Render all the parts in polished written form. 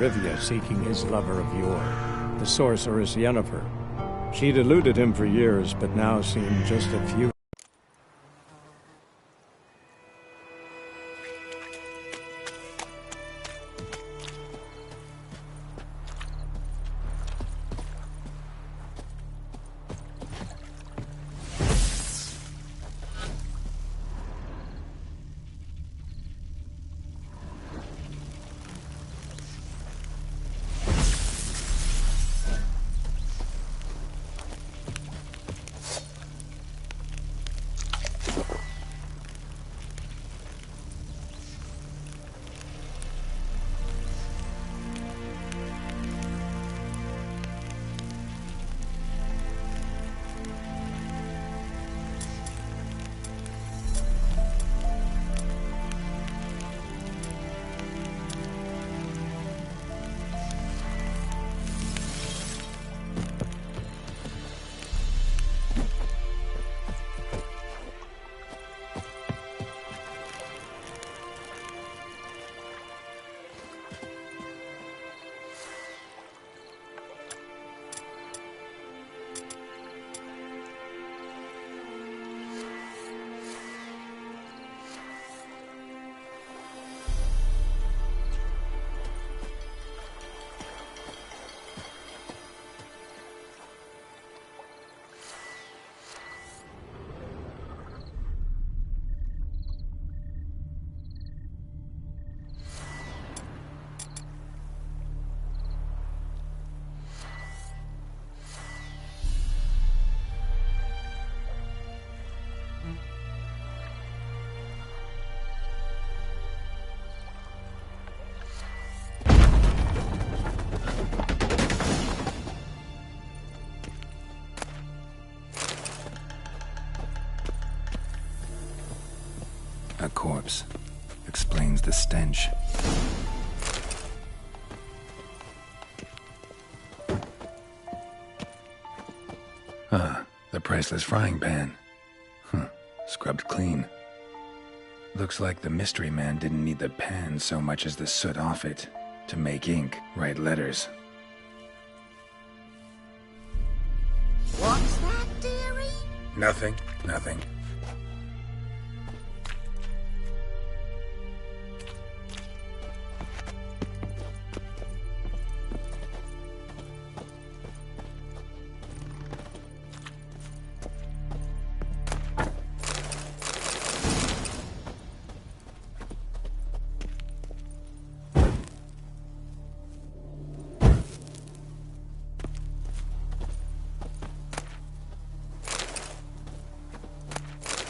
Rivia seeking his lover of yore, the sorceress Yennefer. She'd eluded him for years, but now seemed just a few. A corpse. Explains the stench. Ah, the priceless frying pan. Scrubbed clean. Looks like the mystery man didn't need the pan so much as the soot off it to make ink, write letters. What's that, dearie? Nothing.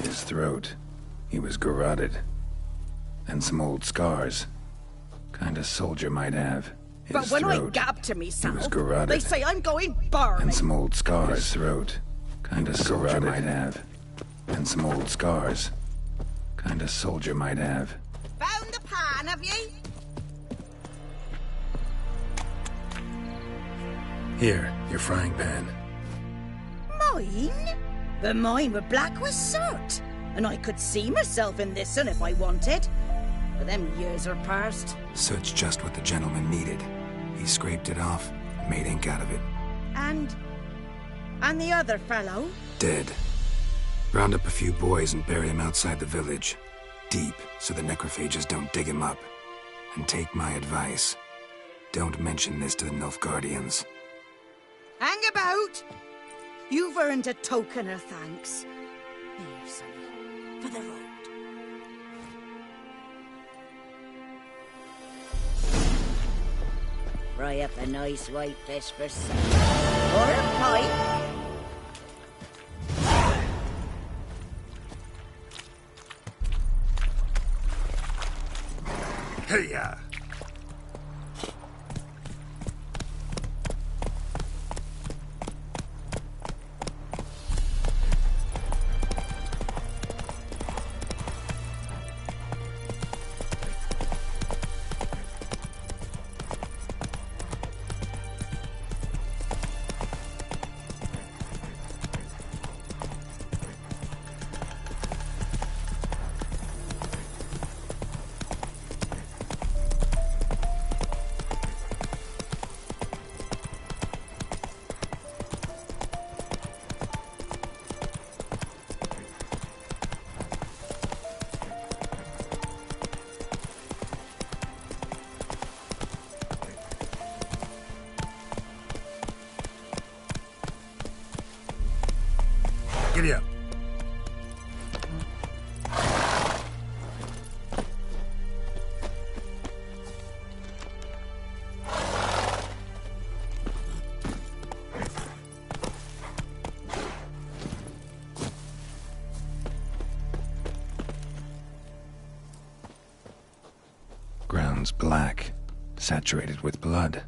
His throat. He was garroted. And some old scars. Kinda soldier might have. His But when throat. I gab to myself, He was garroted. they say I'm going burning. And some old scars. His throat. Kinda soldier might have. And some old scars. Kinda soldier might have. Found the pan, have you? Here, your frying pan. Mine? But mine were black with soot. And I could see myself in this one if I wanted. But them years are past. Soot's just what the gentleman needed. He scraped it off, made ink out of it. And the other fellow? Dead. Round up a few boys and bury him outside the village. Deep, so the necrophages don't dig him up. And take my advice. Don't mention this to the Nilfgaardians. Hang about! You've earned a token of thanks. Here, sonny, for the road. Fry up a nice white fish for supper. Or a pipe. Hey-ya! Giddy up. Ground's black, saturated with blood.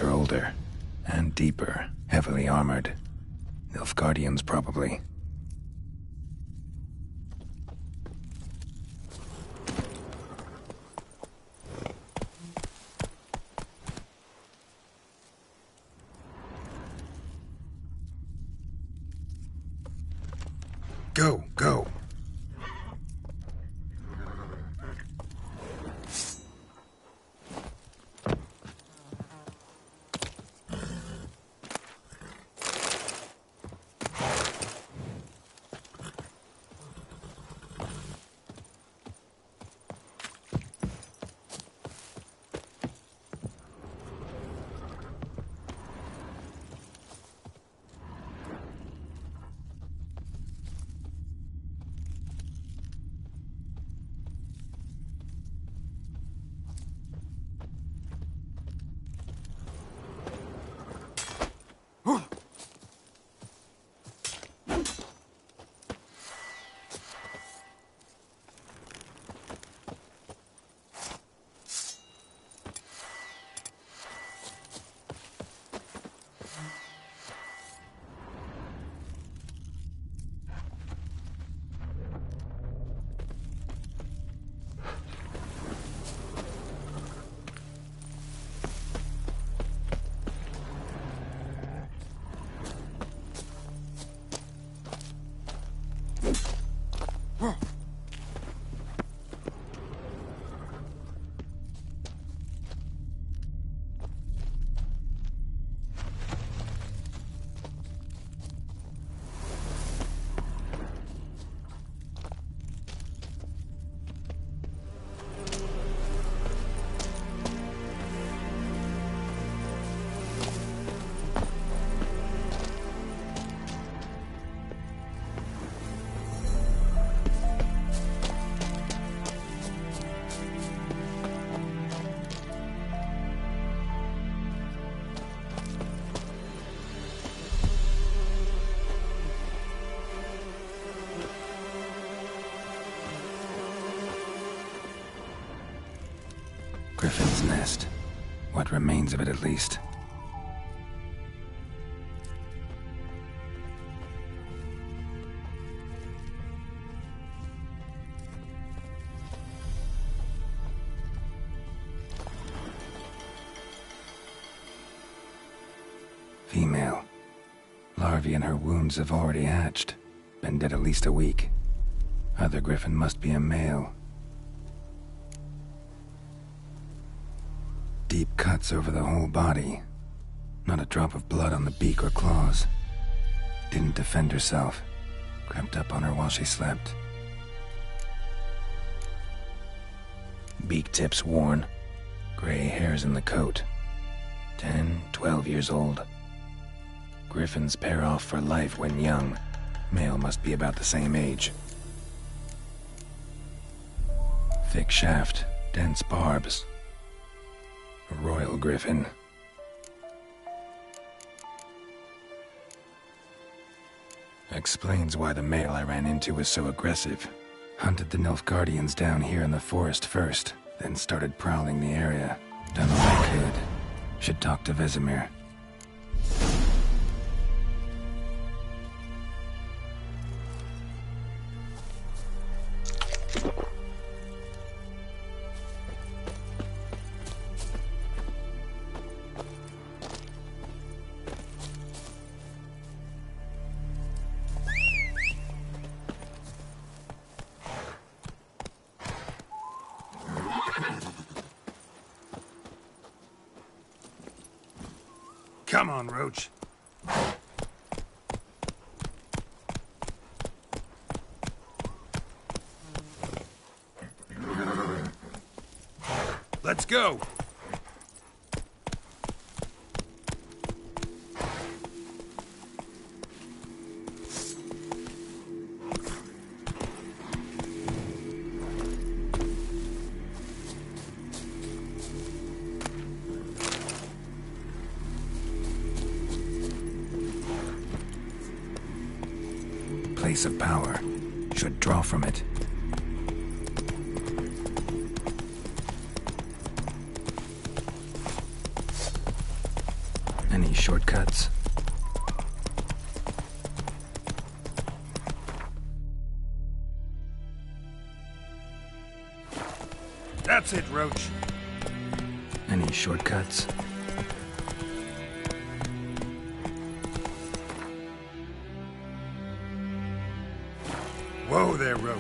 Are older and deeper, heavily armored. Nilfgaardians, probably. Go, go. Griffin's nest. What remains of it, at least. Female. Larvae in her wounds have already hatched. Been dead at least a week. Other griffin must be a male. Deep cuts over the whole body. Not a drop of blood on the beak or claws. Didn't defend herself. Crept up on her while she slept. Beak tips worn. Gray hairs in the coat. 10, 12 years old. Griffins pair off for life when young. Male must be about the same age. Thick shaft, dense barbs. A royal griffin. Explains why the male I ran into was so aggressive. Hunted the Nilfgaardians down here in the forest first, then started prowling the area. Done what I could. Should talk to Vesemir. Come on, Roach. Let's go. Place of power. Should draw from it. Any shortcuts? That's it, Roach. Any shortcuts? Whoa there, Roach.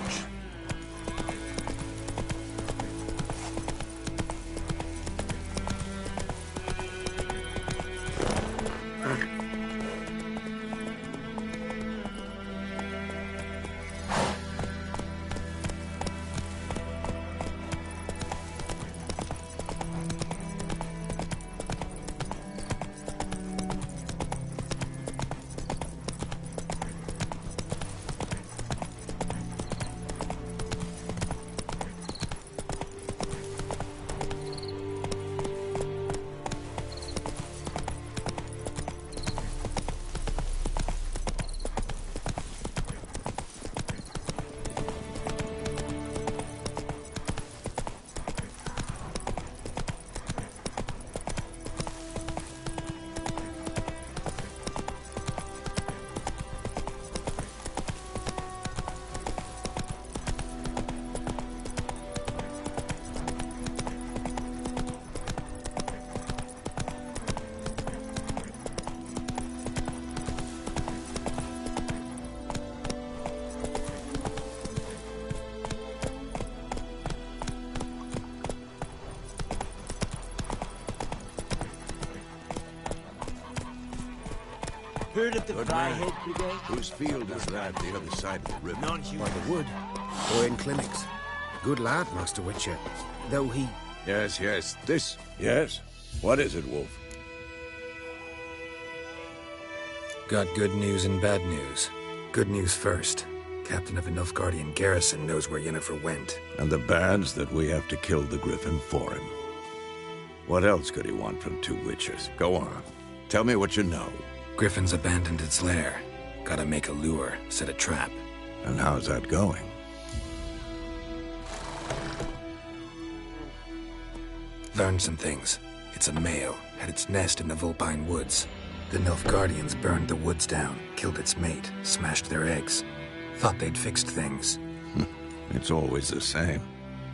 Heard of the Fryhead Brigade? Whose field is that the other side of the river? Non-human. By the wood, or in clinics. Good lad, Master Witcher. Though he... Yes, this. Yes? What is it, Wolf? Got good news and bad news. Good news first. Captain of a Nilfgaardian garrison knows where Yennefer went. And the bad's that we have to kill the Griffin for him. What else could he want from two witchers? Go on. Tell me what you know. Griffin's abandoned its lair. Gotta make a lure, set a trap. And how's that going? Learned some things. It's a male, had its nest in the Vulpine Woods. The Nilfgaardians burned the woods down, killed its mate, smashed their eggs. Thought they'd fixed things. It's always the same.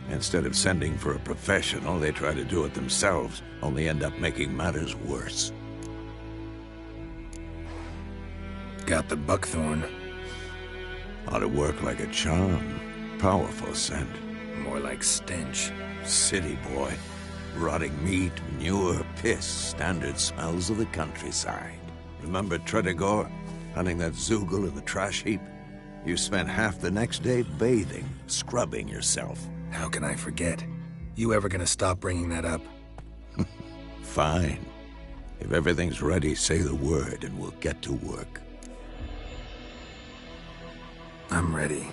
Instead of sending for a professional, they try to do it themselves, only end up making matters worse. Got the buckthorn. Ought to work like a charm. Powerful scent. More like stench. City boy. Rotting meat, manure, piss, standard smells of the countryside. Remember Tredegor? Hunting that Zoogle in the trash heap? You spent half the next day bathing, scrubbing yourself. How can I forget? You ever gonna stop bringing that up? Fine. If everything's ready, say the word and we'll get to work. I'm ready.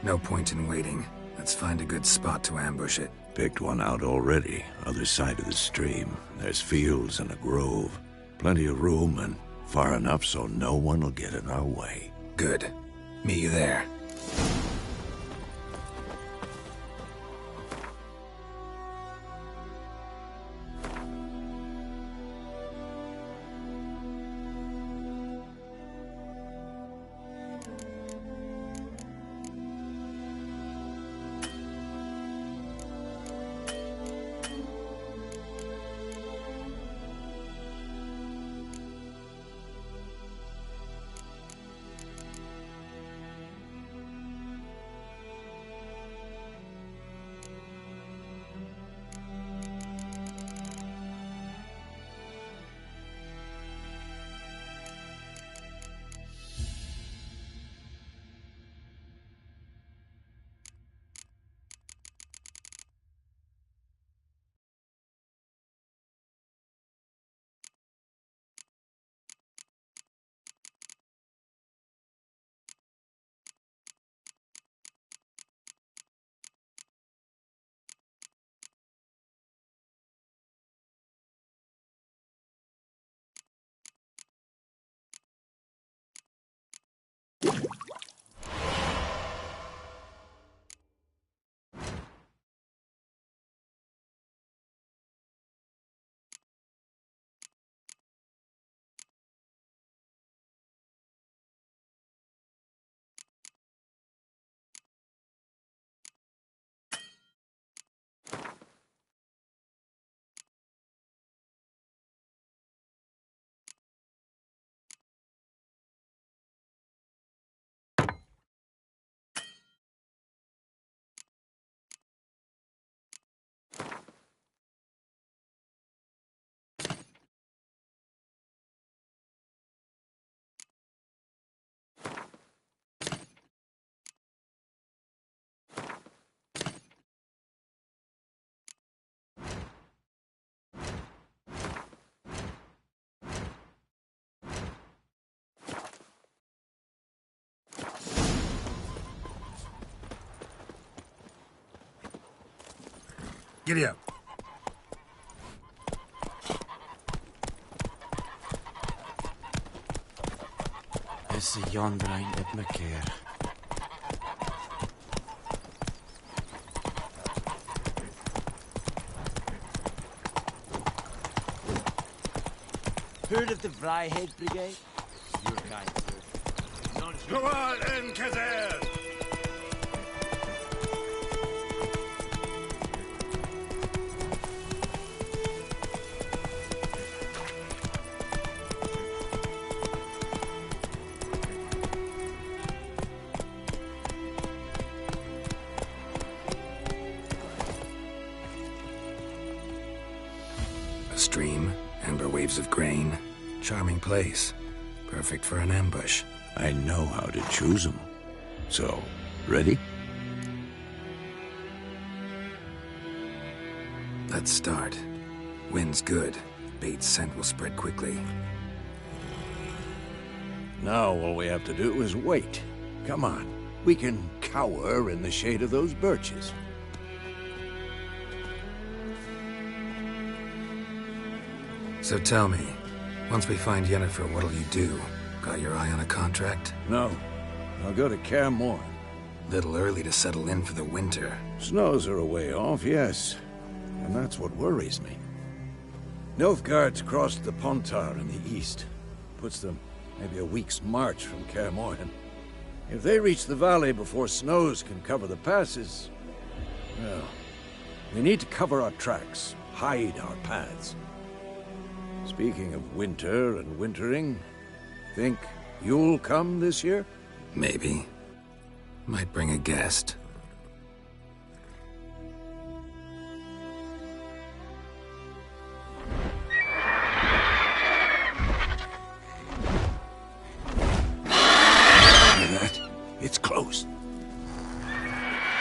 No point in waiting. Let's find a good spot to ambush it. Picked one out already, other side of the stream. There's fields and a grove. Plenty of room and far enough so no one will get in our way. Good. Meet you there. Giddy up. Is the yon brein op my keer. Heard of the Vryheid Brigade? Your kind, sir. Go on, en Kazer! A stream, amber waves of grain. Charming place. Perfect for an ambush. I know how to choose them. So, ready? Let's start. Wind's good. Bait's scent will spread quickly. Now all we have to do is wait. Come on. We can cower in the shade of those birches. So tell me, once we find Yennefer, what'll you do? Got your eye on a contract? No. I'll go to Kaer Morhen. Little early to settle in for the winter. Snows are a way off, yes. and that's what worries me. Nilfgaard's crossed the Pontar in the east. Puts them maybe a week's march from Kaer Morhen. If they reach the valley before snows can cover the passes, well, we need to cover our tracks, hide our paths. Speaking of winter and wintering, think you'll come this year? Maybe. Might bring a guest. Hear that? It's close.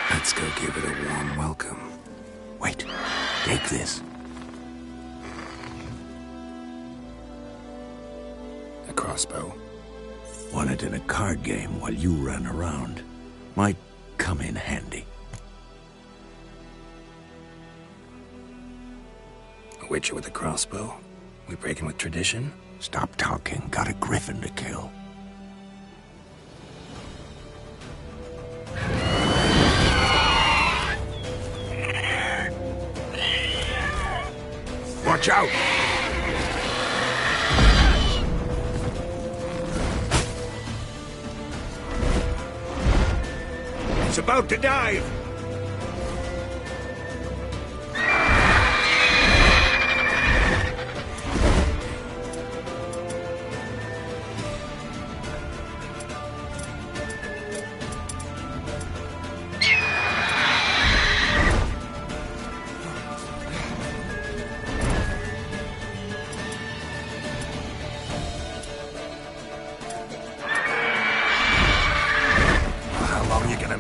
Let's go give it a warm welcome. Wait, take this. A crossbow. Won it in a card game while you ran around. Might come in handy. A witcher with a crossbow? We breaking with tradition? Stop talking. Got a griffin to kill. Watch out! It's about to dive!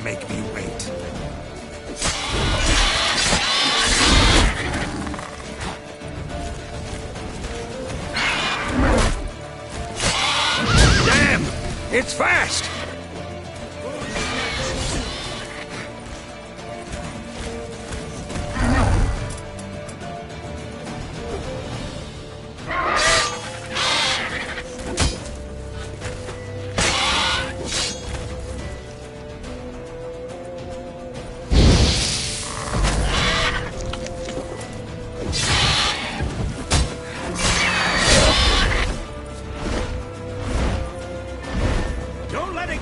Make me wait. Damn! It's fast! Don't let it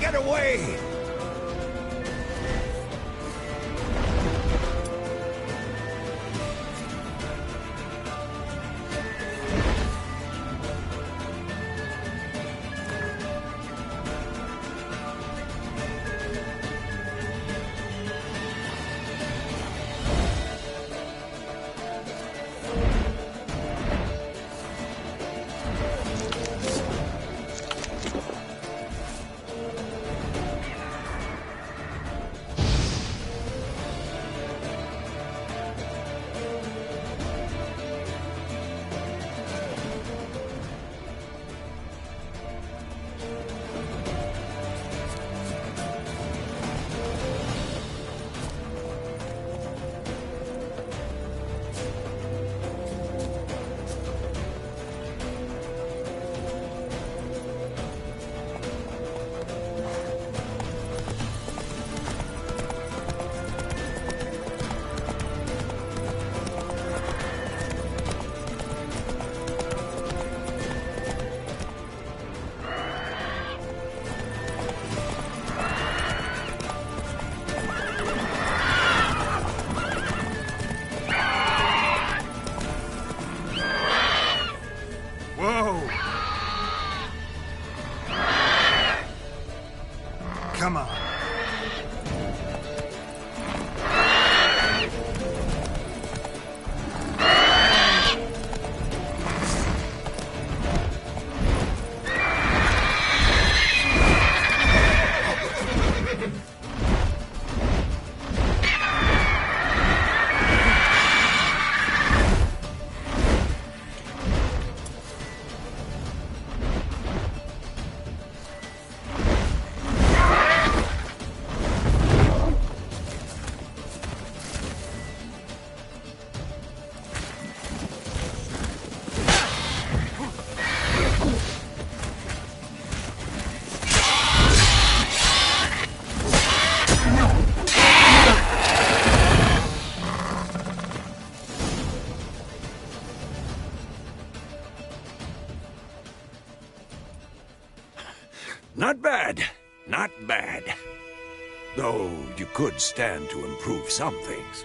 could stand to improve some things.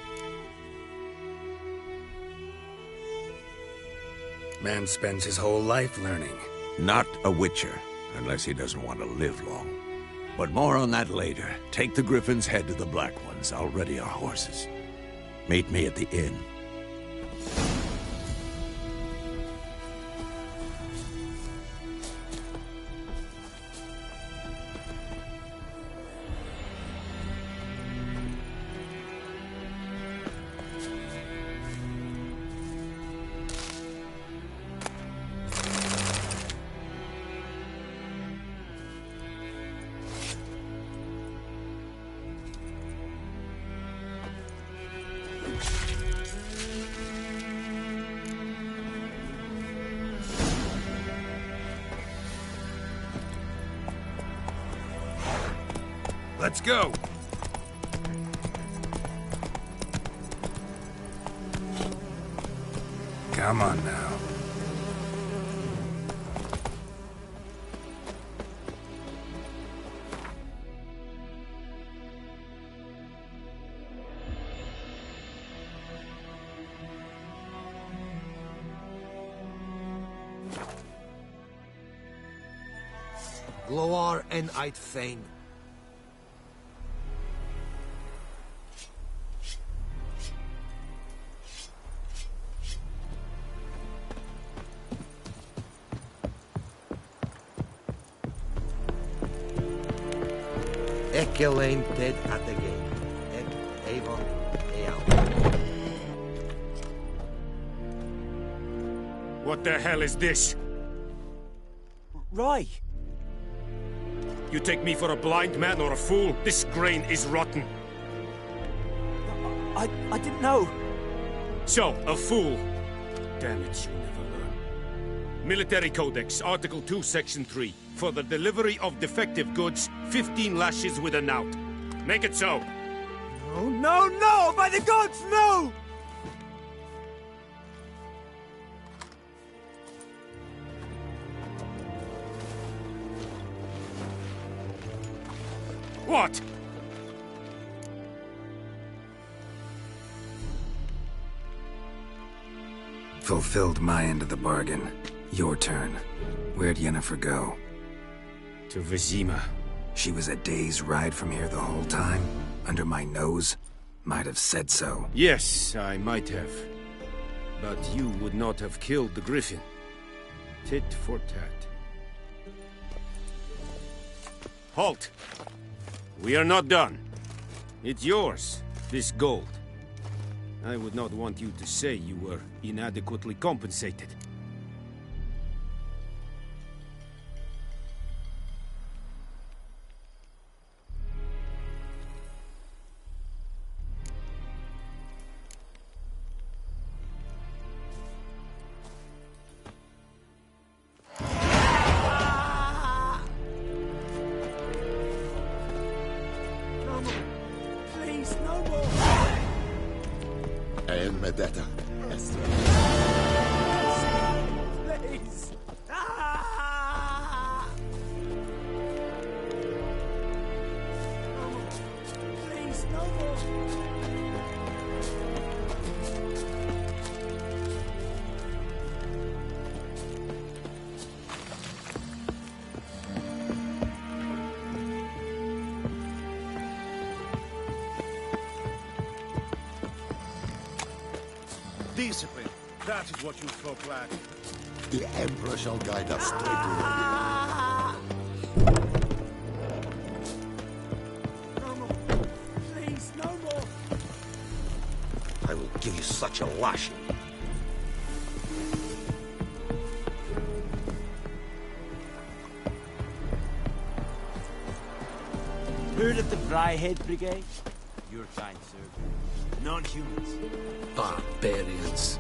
Man spends his whole life learning. Not a Witcher, unless he doesn't want to live long. But more on that later. Take the Griffin's head to the Black Ones. I'll ready our horses. Meet me at the inn. Let's go! Come on now. Gloar en uit Thane. Ik alleen dead at the gate. En Avon, What the hell is this? Rye. You take me for a blind man or a fool? This grain is rotten. I didn't know. So, a fool. Damn it, you never learn. Military Codex, Article 2, Section 3. For the delivery of defective goods, 15 lashes with a knout. Make it so. Oh, no, no! By the gods, no! What? Fulfilled my end of the bargain. Your turn. Where'd Yennefer go? To Vizima. She was a day's ride from here the whole time? Under my nose? Might have said so. Yes, I might have. But you would not have killed the Griffin. Tit for tat. Halt! We are not done. It's yours, this gold. I would not want you to say you were inadequately compensated. Medetta. Please. Please, no more. Discipline. That is what you folk lack. The Emperor shall guide us straight to No more. Please, no more. I will give you such a lashing. Heard of the Bryhead Brigade? Your kind, sir. Non-humans. Barbarians.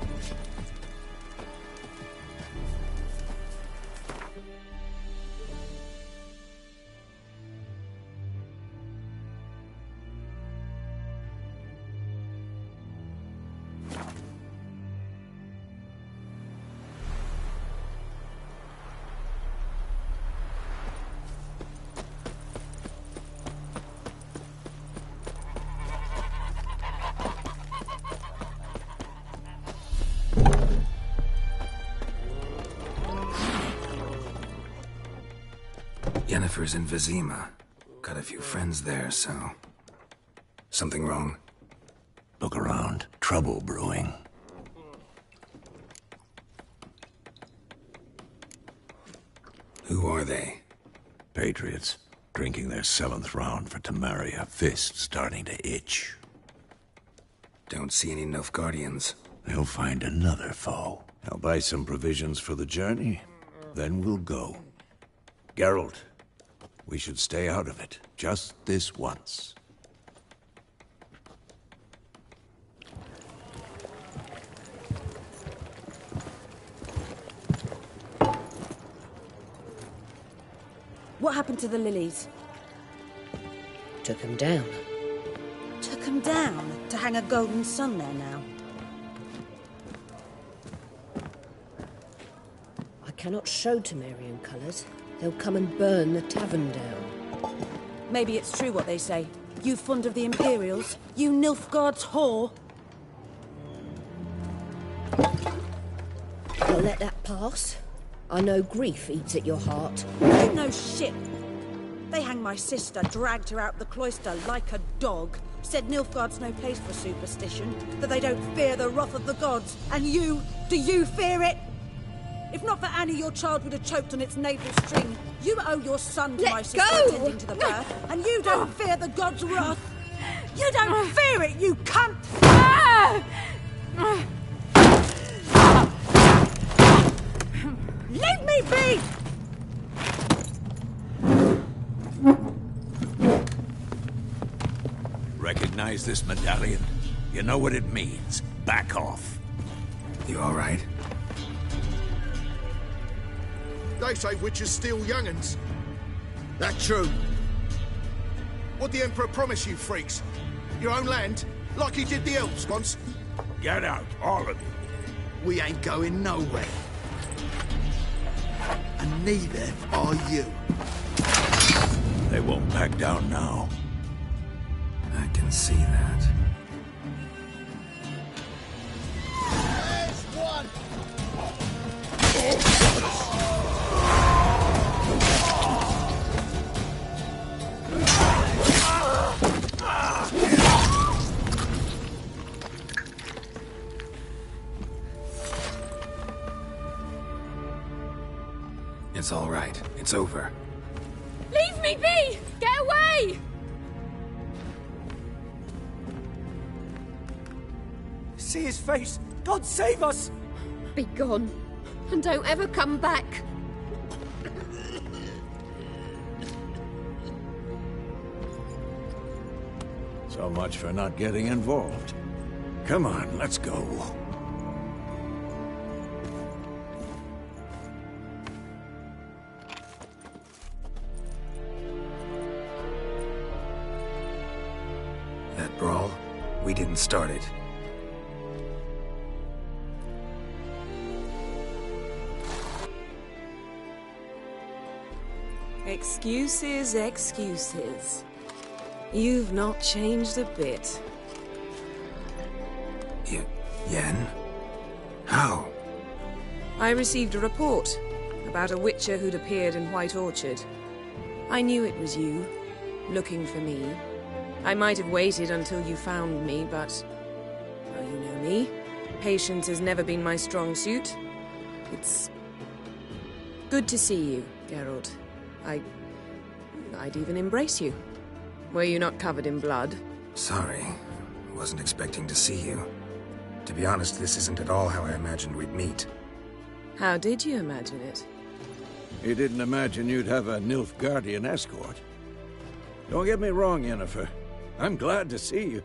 Yennefer's in Vizima. Got a few friends there, so... Something wrong? Look around. Trouble brewing. Who are they? Patriots. Drinking their 7th round for Temeria. Fist starting to itch. Don't see any Nilfgaardians. They'll find another foe. I'll buy some provisions for the journey. Then we'll go. Geralt, we should stay out of it. Just this once. What happened to the lilies? Took him down. Took them down to hang a golden sun there now. I cannot show Temerian colours. They'll come and burn the tavern down. Maybe it's true what they say. You fond of the Imperials? You Nilfgaard's whore? I'll let that pass. I know grief eats at your heart. You know shit. They hanged my sister, dragged her out the cloister like a dog. Said Nilfgaard's no place for superstition, that they don't fear the wrath of the gods. And you, do you fear it? If not for Annie, your child would have choked on its navel string. You owe your son to my sister attending to the birth, and you don't fear the gods' wrath. You don't fear it, you cunt! Leave me be! Recognize this medallion? You know what it means. Back off. You alright? They say witches steal young'uns. That true? What'd the Emperor promise you, freaks? Your own land? Like he did the elves once? Get out, all of you. We ain't going nowhere. And neither are you. They won't back down now. I can see that. There's one! It's all right. It's over. Leave me be! Get away! See his face! God save us! Be gone, and don't ever come back. So much for not getting involved. Come on, let's go. That brawl, we didn't start it. Excuses, excuses. You've not changed a bit. Yen? How? I received a report about a witcher who'd appeared in White Orchard. I knew it was you, looking for me. I might have waited until you found me, but... well, you know me. Patience has never been my strong suit. It's... good to see you, Geralt. I'd even embrace you. Were you not covered in blood? Sorry. Wasn't expecting to see you. To be honest, this isn't at all how I imagined we'd meet. How did you imagine it? You didn't imagine you'd have a Nilfgaardian escort. Don't get me wrong, Yennefer. I'm glad to see you.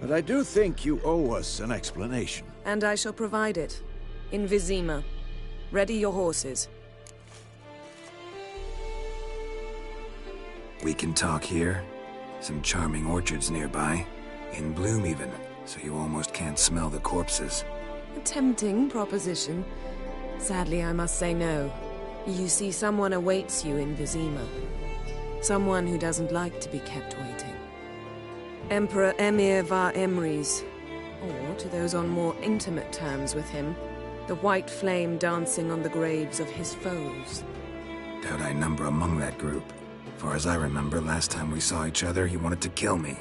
But I do think you owe us an explanation. And I shall provide it. In Vizima. Ready your horses. We can talk here. Some charming orchards nearby. In bloom even, so you almost can't smell the corpses. A tempting proposition. Sadly, I must say no. You see, someone awaits you in Vizima. Someone who doesn't like to be kept waiting. Emperor Emir var Emrys. Or, to those on more intimate terms with him, the white flame dancing on the graves of his foes. Doubt I number among that group. Far as I remember, last time we saw each other, he wanted to kill me.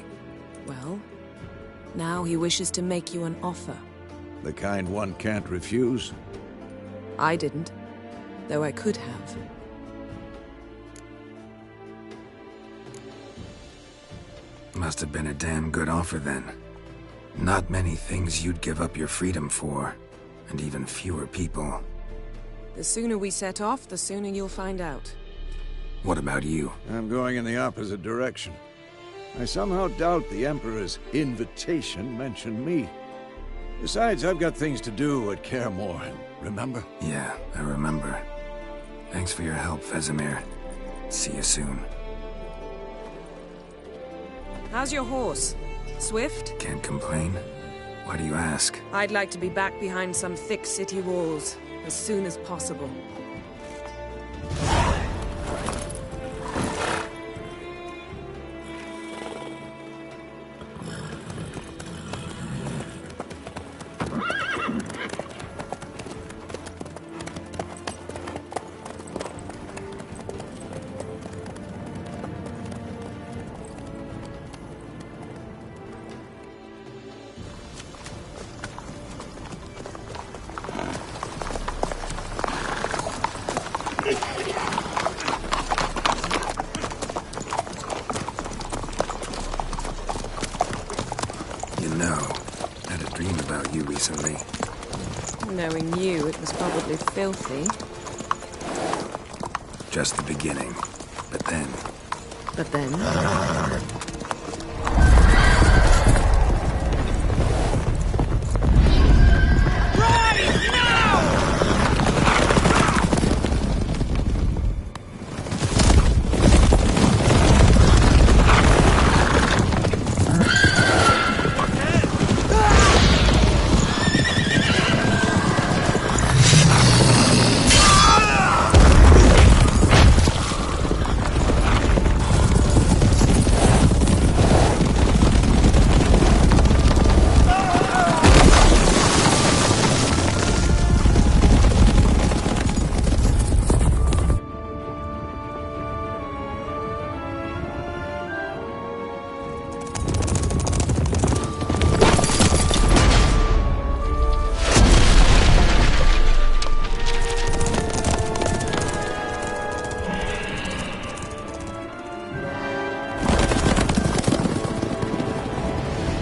Well, now he wishes to make you an offer. The kind one can't refuse? I didn't, though I could have. Must have been a damn good offer then. Not many things you'd give up your freedom for, and even fewer people. The sooner we set off, the sooner you'll find out. What about you? I'm going in the opposite direction. I somehow doubt the Emperor's invitation mentioned me. Besides, I've got things to do at Kaer Morhen, remember? Yeah, I remember. Thanks for your help, Vesemir. See you soon. How's your horse? Swift? Can't complain. Why do you ask? I'd like to be back behind some thick city walls, as soon as possible. Recently. Knowing you, it was probably filthy. Just the beginning. But then... But then?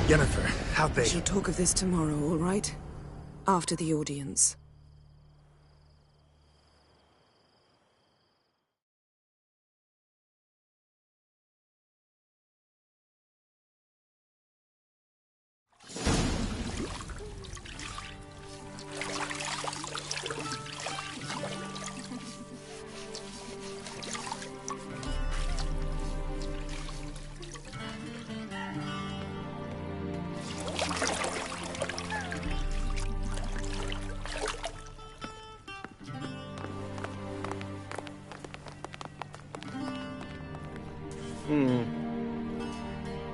Yennefer, how'd they... We shall talk of this tomorrow, all right? After the audience.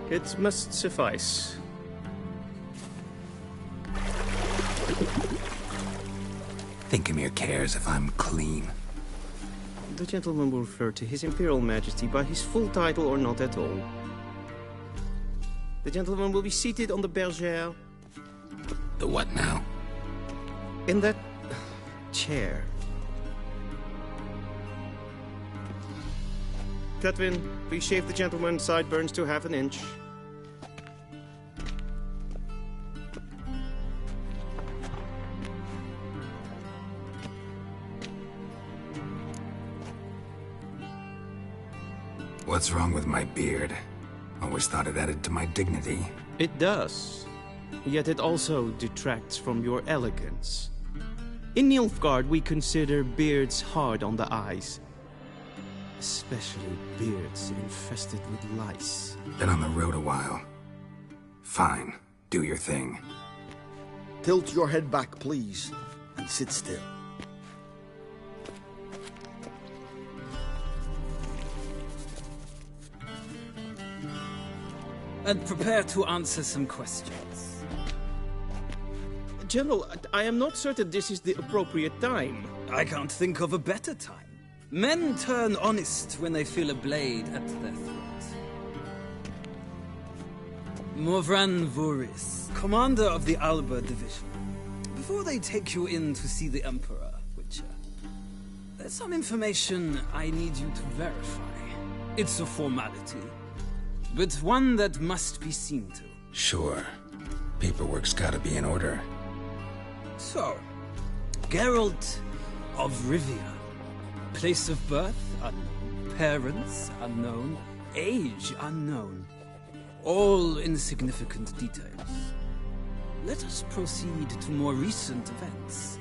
It must suffice. Thinkamir cares if I'm clean. The gentleman will refer to His Imperial Majesty by his full title or not at all. The gentleman will be seated on the bergère. The what now? In that chair. Catwin, please shave the gentleman's sideburns to half an inch. What's wrong with my beard? Always thought it added to my dignity. It does. Yet it also detracts from your elegance. In Nilfgaard, we consider beards hard on the eyes. Especially beards infested with lice. Been on the road a while. Fine. Do your thing. Tilt your head back, please, and sit still. And prepare to answer some questions. General, I am not certain this is the appropriate time. I can't think of a better time. Men turn honest when they feel a blade at their throat. Morvran Voris, commander of the Alba Division. Before they take you in to see the Emperor, Witcher, there's some information I need you to verify. It's a formality, but one that must be seen to. Sure. Paperwork's gotta be in order. So, Geralt of Rivia. Place of birth unknown. Parents unknown. Age unknown. All insignificant details. Let us proceed to more recent events.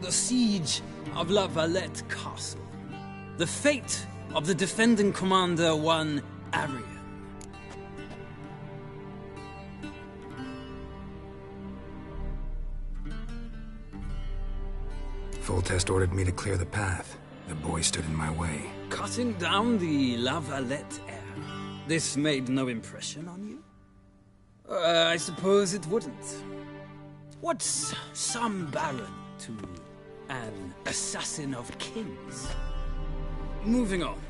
The siege of La Valette Castle. The fate of the defending commander, one Arian. Foltest ordered me to clear the path. The boy stood in my way. Cutting down the La Valette heir. This made no impression on you? I suppose it wouldn't. What's some baron to an assassin of kings? Moving on.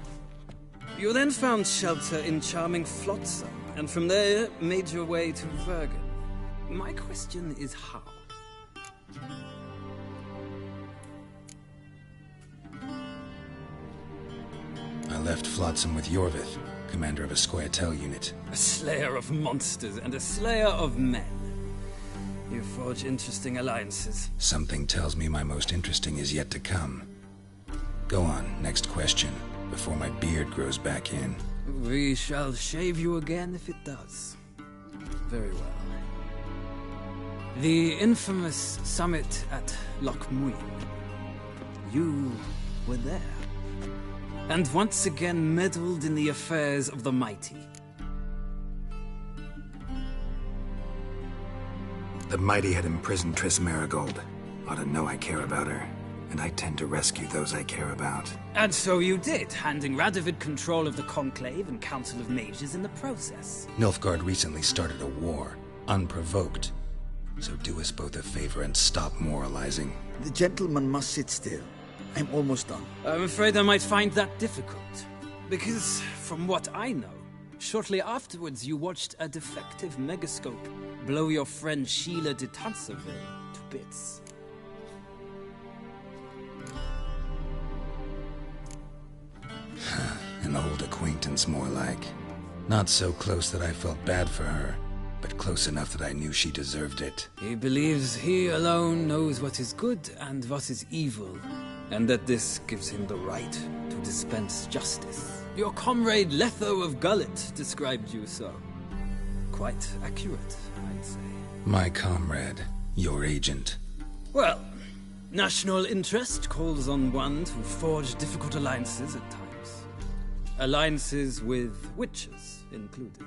You then found shelter in charming Flotsam, and from there made your way to Vergen. My question is how? I left Flotsam with Yorvith, commander of a Scoia'tael unit. A slayer of monsters and a slayer of men. You forge interesting alliances. Something tells me my most interesting is yet to come. Go on, next question, before my beard grows back in. We shall shave you again if it does. Very well. The infamous summit at Loch Muin. You were there. And once again meddled in the affairs of the mighty. The mighty had imprisoned Triss Marigold. Ought to know I care about her, and I tend to rescue those I care about. And so you did, handing Radovid control of the Conclave and Council of Mages in the process. Nilfgaard recently started a war, unprovoked. So do us both a favor and stop moralizing. The gentleman must sit still. I'm almost done. I'm afraid I might find that difficult. Because, from what I know, shortly afterwards you watched a defective megascope blow your friend Sheila de Tanserville to bits. An old acquaintance, more like. Not so close that I felt bad for her, but close enough that I knew she deserved it. He believes he alone knows what is good and what is evil, and that this gives him the right to dispense justice. Your comrade Letho of Gullet described you so. Quite accurate, I'd say. My comrade, your agent. Well, national interest calls on one to forge difficult alliances at times. Alliances with witches included.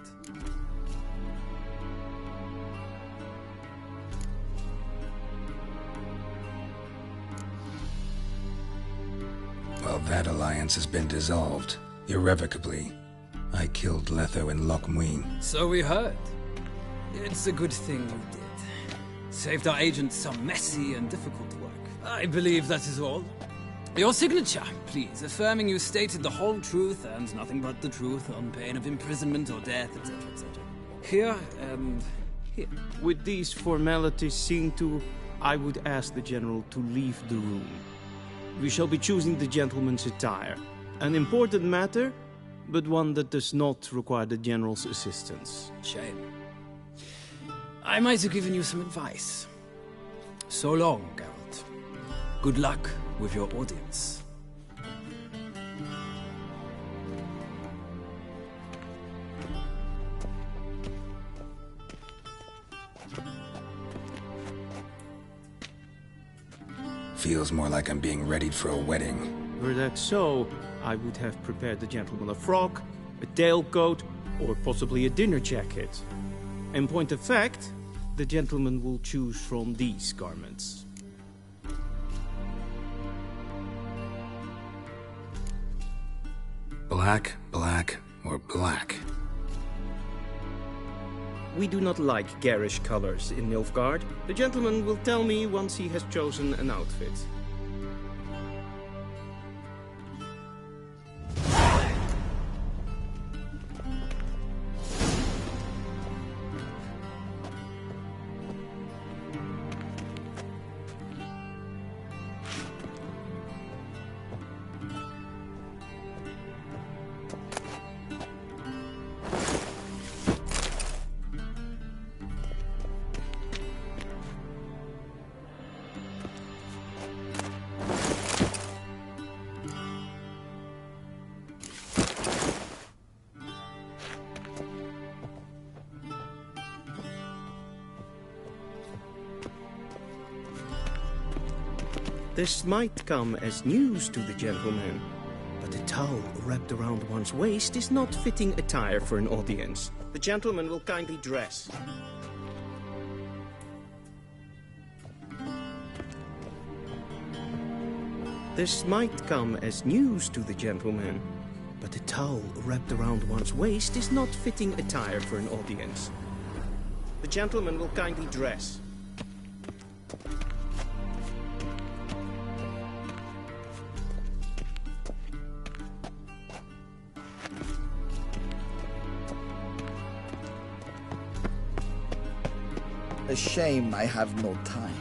Well, that alliance has been dissolved, irrevocably. I killed Letho in Loch Muin. So we heard. It's a good thing you did. Saved our agent some messy and difficult work. I believe that is all. Your signature, please, affirming you stated the whole truth and nothing but the truth on pain of imprisonment or death, etc., etc. Here and here. With these formalities seen to, I would ask the General to leave the room. We shall be choosing the gentleman's attire. An important matter, but one that does not require the General's assistance. Shame. I might have given you some advice. So long, Geralt. Good luck with your audience. Feels more like I'm being readied for a wedding. Were that so, I would have prepared the gentleman a frock, a tailcoat, or possibly a dinner jacket. In point of fact, the gentleman will choose from these garments. Black, black, or black? We do not like garish colors in Nilfgaard. The gentleman will tell me once he has chosen an outfit. This might come as news to the gentleman, but a towel wrapped around one's waist is not fitting attire for an audience. The gentleman will kindly dress. This might come as news to the gentleman, but a towel wrapped around one's waist is not fitting attire for an audience. The gentleman will kindly dress. A shame I have no time.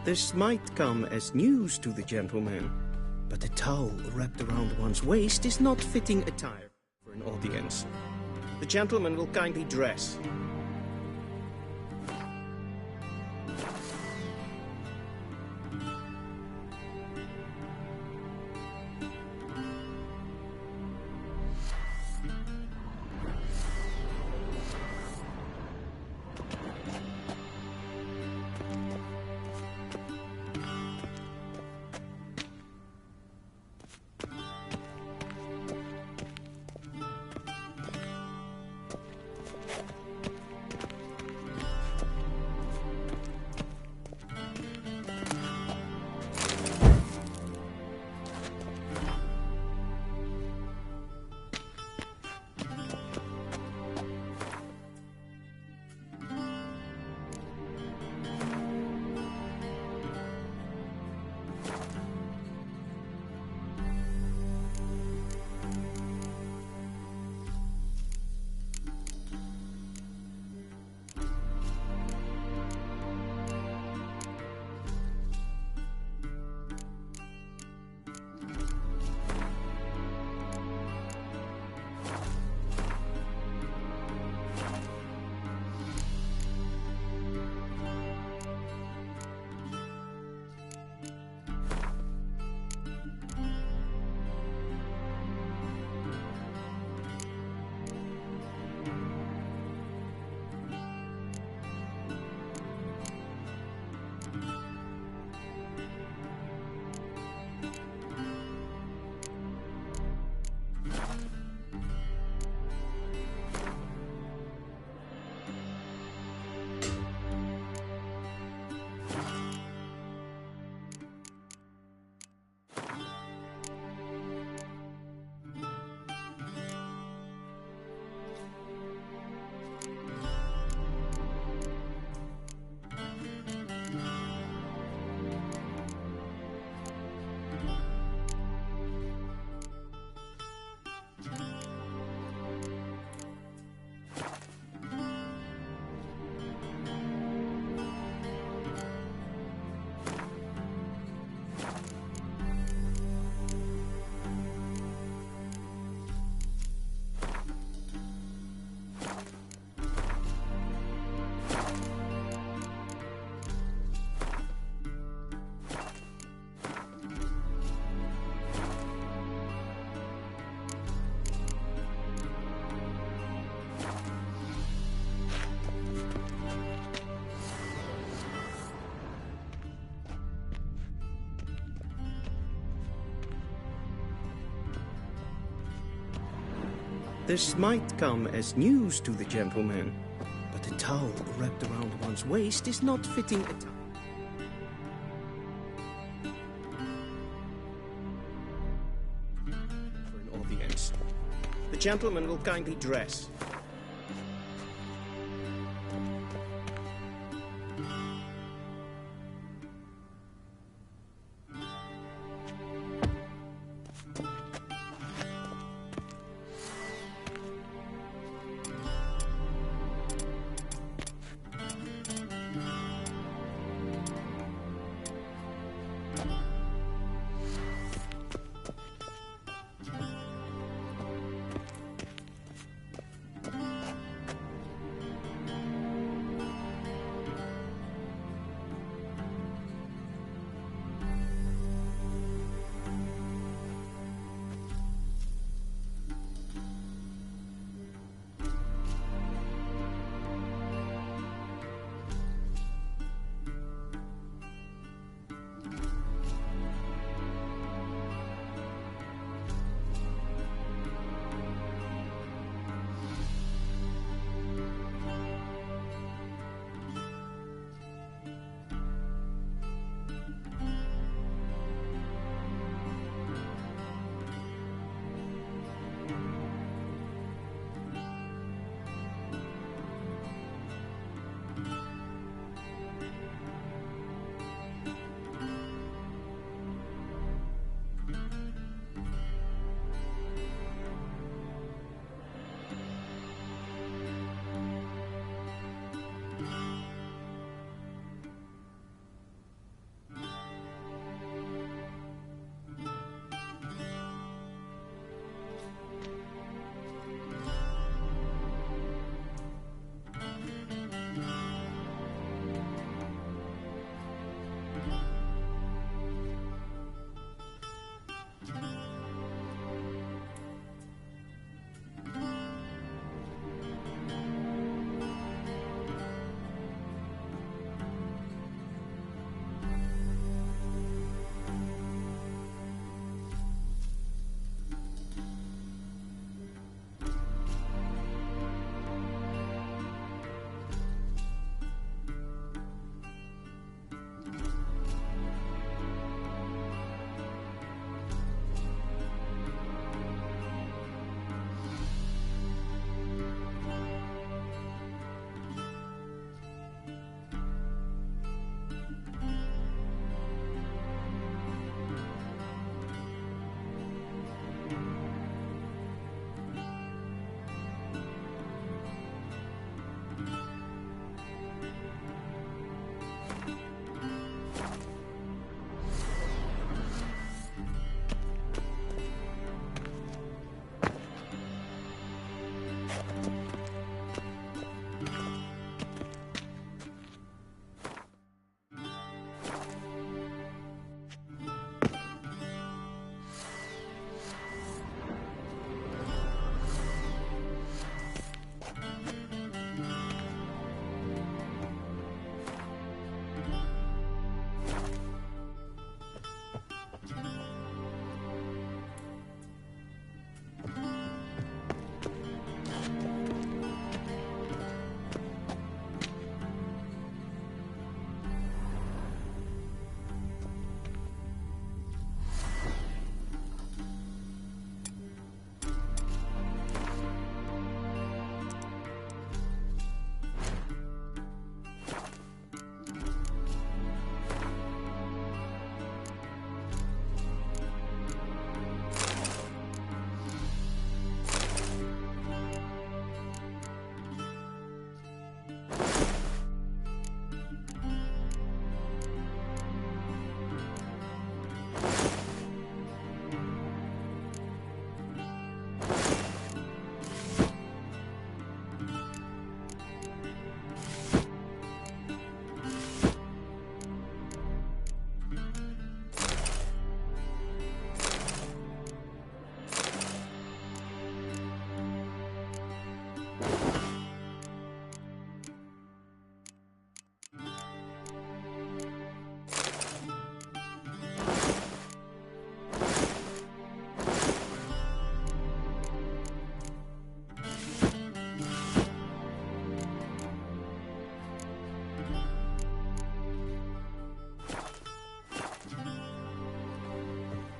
This might come as news to the gentleman, but a towel wrapped around one's waist is not fitting attire for an audience. The gentleman will kindly dress. This might come as news to the gentleman, but a towel wrapped around one's waist is not fitting at all. For an audience. The gentleman will kindly dress.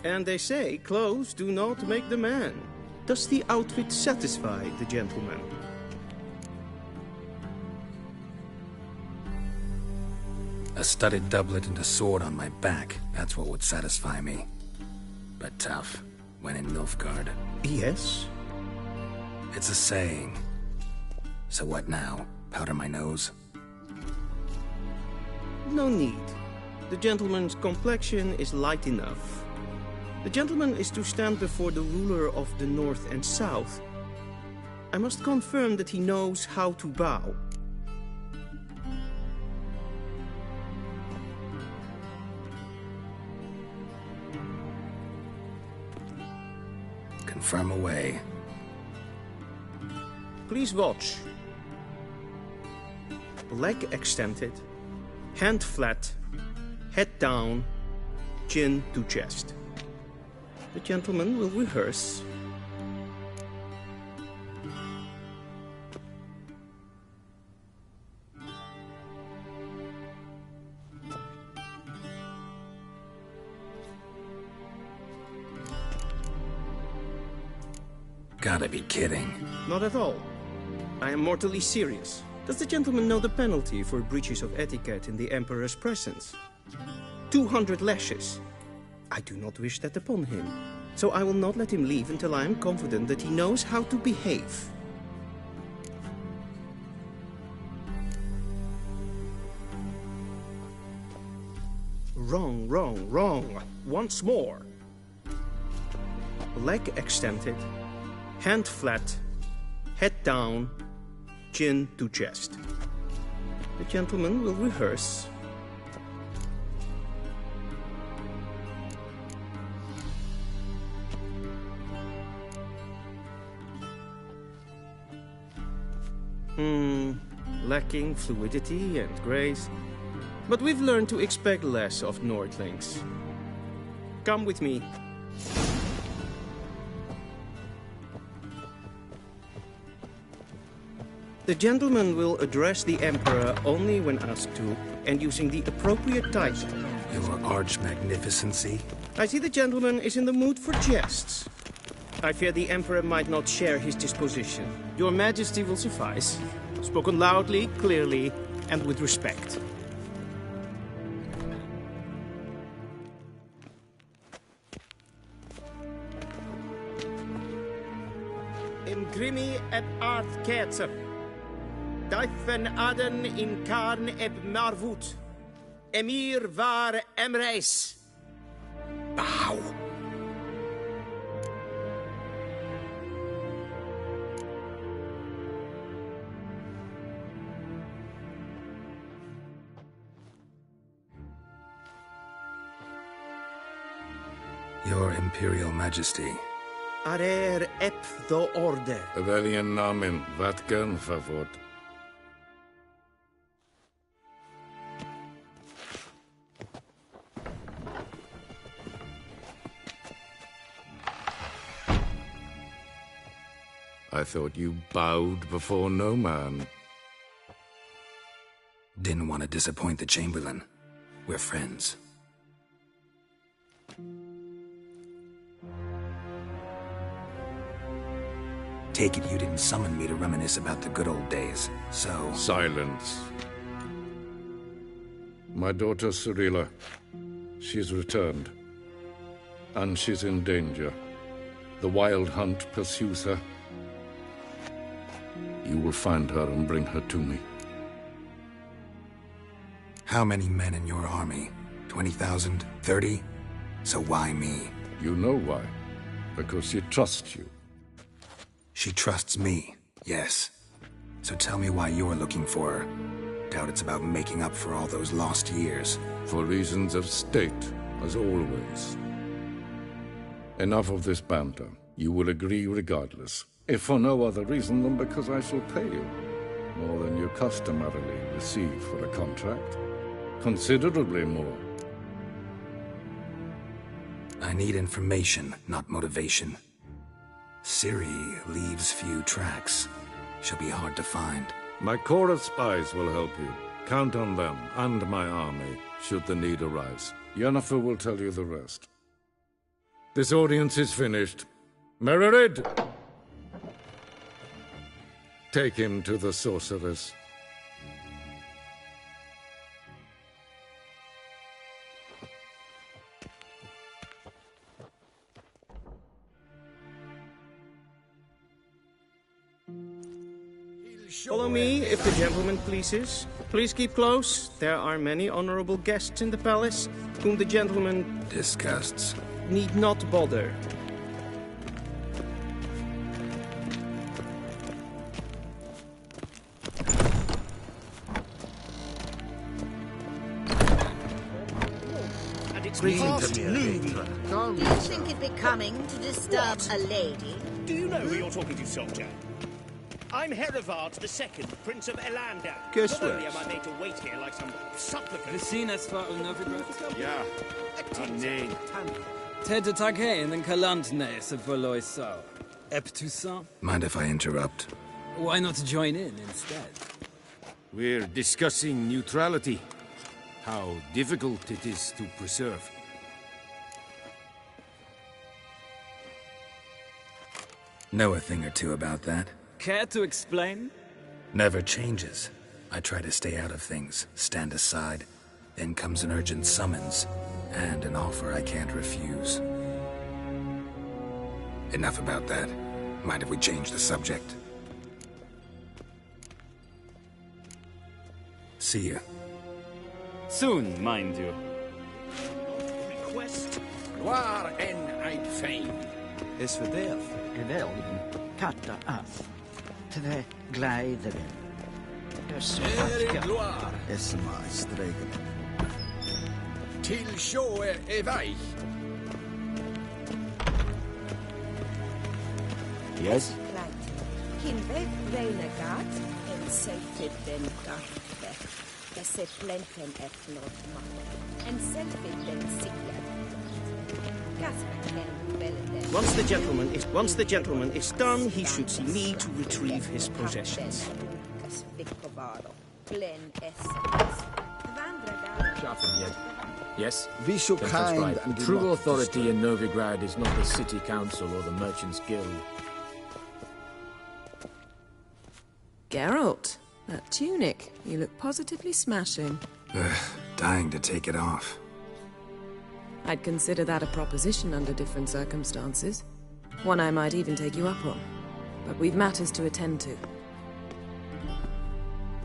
And they say clothes do not make the man. Does the outfit satisfy the gentleman? A studded doublet and a sword on my back, that's what would satisfy me. But tough, when in Nilfgaard. Yes? It's a saying. So what now? Powder my nose? No need. The gentleman's complexion is light enough. The gentleman is to stand before the ruler of the North and South. I must confirm that he knows how to bow. Confirm away. Please watch. Leg extended, hand flat, head down, chin to chest. The gentleman will rehearse. Gotta be kidding. Not at all. I am mortally serious. Does the gentleman know the penalty for breaches of etiquette in the Emperor's presence? 200 lashes. I do not wish that upon him, so I will not let him leave until I am confident that he knows how to behave. Wrong, wrong, wrong. Once more. Leg extended, hand flat, head down, chin to chest. The gentleman will rehearse. Lacking fluidity and grace. But we've learned to expect less of Nordlings. Come with me. The gentleman will address the Emperor only when asked to, and using the appropriate title. Your Arch-Magnificency? I see the gentleman is in the mood for jests. I fear the Emperor might not share his disposition. Your Majesty will suffice. Spoken loudly, clearly, and with respect. Imgrimi et art ketzer. Daifen aden in karn eb marvut. Emir var emreis. Bow. Your Imperial Majesty. Arer ep do orde. Welchen Namen? Wat gern favor? I thought you bowed before no man. Didn't want to disappoint the Chamberlain. We're friends. Take it you didn't summon me to reminisce about the good old days, so... Silence. My daughter Cyrilla, she's returned. And she's in danger. The Wild Hunt pursues her. You will find her and bring her to me. How many men in your army? 20,000? 30? So why me? You know why. Because she trusts you. She trusts me, yes. So tell me why you're looking for her. Doubt it's about making up for all those lost years. For reasons of state, as always. Enough of this banter. You will agree regardless. If for no other reason than because I shall pay you. More than you customarily receive for a contract. Considerably more. I need information, not motivation. Ciri leaves few tracks. She'll be hard to find. My corps of spies will help you. Count on them, and my army, should the need arise. Yennefer will tell you the rest. This audience is finished. Mererid! Take him to the sorceress. Follow me, if the gentleman pleases. Please keep close. There are many honorable guests in the palace, whom the gentleman disgusts. Need not bother. Past noon. Do you think it becoming to disturb a lady? Do you know who you're talking to, soldier? I'm Herivard II, Prince of Elander. Guess Not only am I made to wait here like some supplicant... Vecinas för Novigrad? Ja, nej. Ted Taghain and Kalantnes för Loisau. Eptusan? Mind if I interrupt? Why not join in instead? We're discussing neutrality. How difficult it is to preserve. Know a thing or two about that? Care to explain? Never changes. I try to stay out of things, stand aside. Then comes an urgent summons, and an offer I can't refuse. Enough about that. Mind if we change the subject? See ya. Soon, mind you. Request? Waar en ein fein. Is verdeeld. Geweldigen katta af. Twee gleideren. Dus gloire. Is maar streken. Til sjåe weich. Yes? Kin ve renegat en sefid den garfe. Esse plenten et lotma. En sefid den sigla. Once the gentleman is done, he should see me to retrieve his possessions. Yes? Be so Then kind right. and The do true not authority in Novigrad is not the city council or the merchants' guild. Geralt, that tunic. You look positively smashing. Dying to take it off. I'd consider that a proposition under different circumstances. One I might even take you up on. But we've matters to attend to.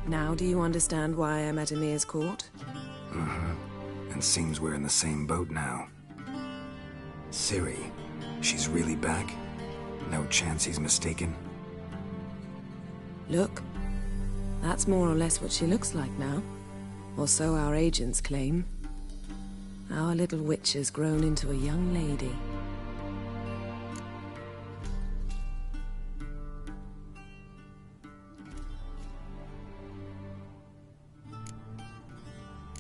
Now do you understand why I'm at Emir's court? And seems we're in the same boat now. Ciri, she's really back? No chance he's mistaken? Look, that's more or less what she looks like now. Or so our agents claim. Our little witch has grown into a young lady.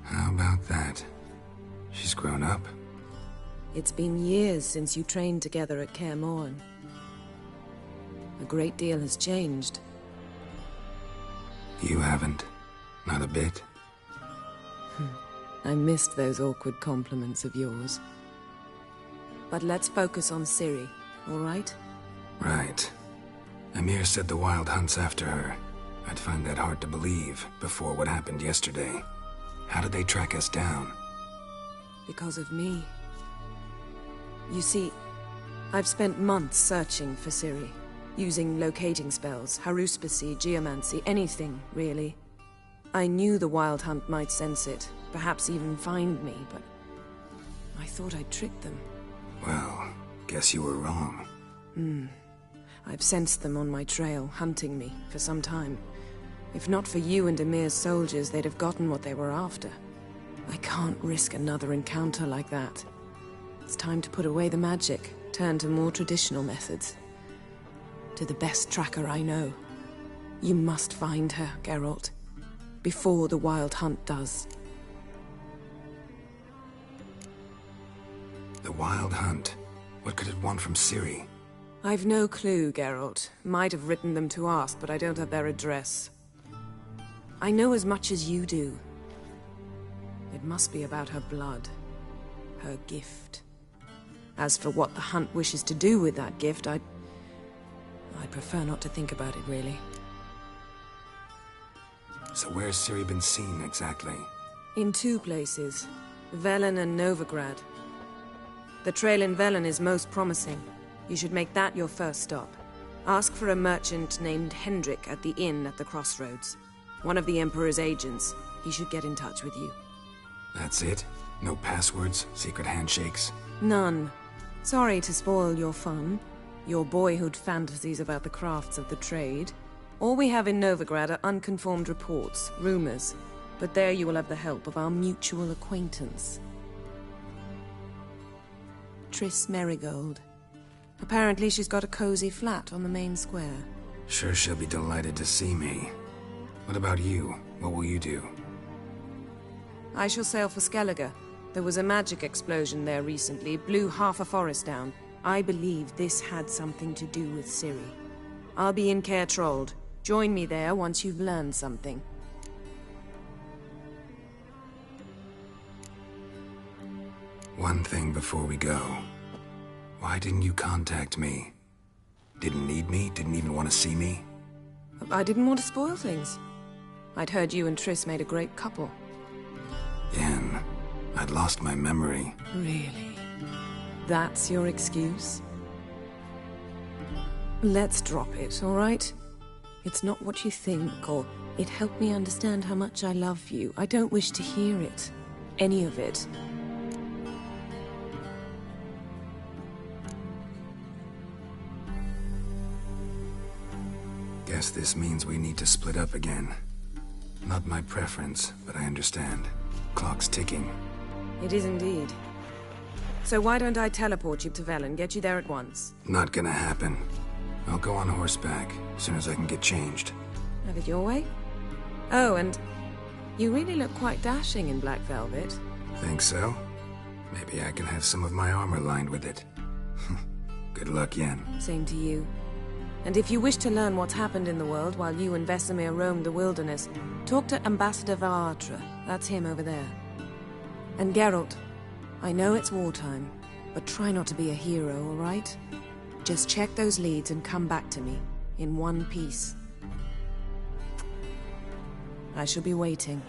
How about that? She's grown up? It's been years since you trained together at Kaer Morhen. A great deal has changed. You haven't. Not a bit. I missed those awkward compliments of yours. But let's focus on Ciri, all right? Right. Emir said the Wild Hunt's after her. I'd find that hard to believe before what happened yesterday. How did they track us down? Because of me. You see, I've spent months searching for Ciri, using locating spells, haruspicy, geomancy, anything, really. I knew the Wild Hunt might sense it, perhaps even find me, but I thought I'd tricked them. Well, guess you were wrong. I've sensed them on my trail, hunting me, for some time. If not for you and Emir's soldiers, they'd have gotten what they were after. I can't risk another encounter like that. It's time to put away the magic, turn to more traditional methods. To the best tracker I know. You must find her, Geralt. Before the Wild Hunt does. The Wild Hunt? What could it want from Ciri? I've no clue, Geralt. Might have written them to ask, but I don't have their address. I know as much as you do. It must be about her blood. Her gift. As for what the Hunt wishes to do with that gift, I prefer not to think about it, really. So where's Ciri been seen, exactly? In 2 places. Velen and Novigrad. The trail in Velen is most promising. You should make that your first stop. Ask for a merchant named Hendrik at the inn at the crossroads. One of the Emperor's agents. He should get in touch with you. That's it? No passwords, secret handshakes? None. Sorry to spoil your fun. Your boyhood fantasies about the crafts of the trade. All we have in Novigrad are unconfirmed reports, rumors. But there you will have the help of our mutual acquaintance. Triss Merigold. Apparently she's got a cozy flat on the main square. Sure she'll be delighted to see me. What about you? What will you do? I shall sail for Skellige. There was a magic explosion there recently, blew half a forest down. I believe this had something to do with Ciri. I'll be in Caer Trold. Join me there once you've learned something. One thing before we go. Why didn't you contact me? Didn't need me? Didn't even want to see me? I didn't want to spoil things. I'd heard you and Triss made a great couple. Yen, I'd lost my memory. Really? That's your excuse? Let's drop it, all right? It's not what you think, or it helped me understand how much I love you. I don't wish to hear it. Any of it. Guess this means we need to split up again. Not my preference, but I understand. Clock's ticking. It is indeed. So why don't I teleport you to Velen, get you there at once? Not gonna happen. I'll go on horseback, as soon as I can get changed. Have it your way? Oh, and you really look quite dashing in black velvet. Think so? Maybe I can have some of my armor lined with it. Good luck, Yen. Same to you. And if you wish to learn what's happened in the world while you and Vesemir roamed the wilderness, talk to Ambassador Varatra. That's him over there. And Geralt, I know it's wartime, but try not to be a hero, all right? Just check those leads and come back to me, in one piece. I shall be waiting.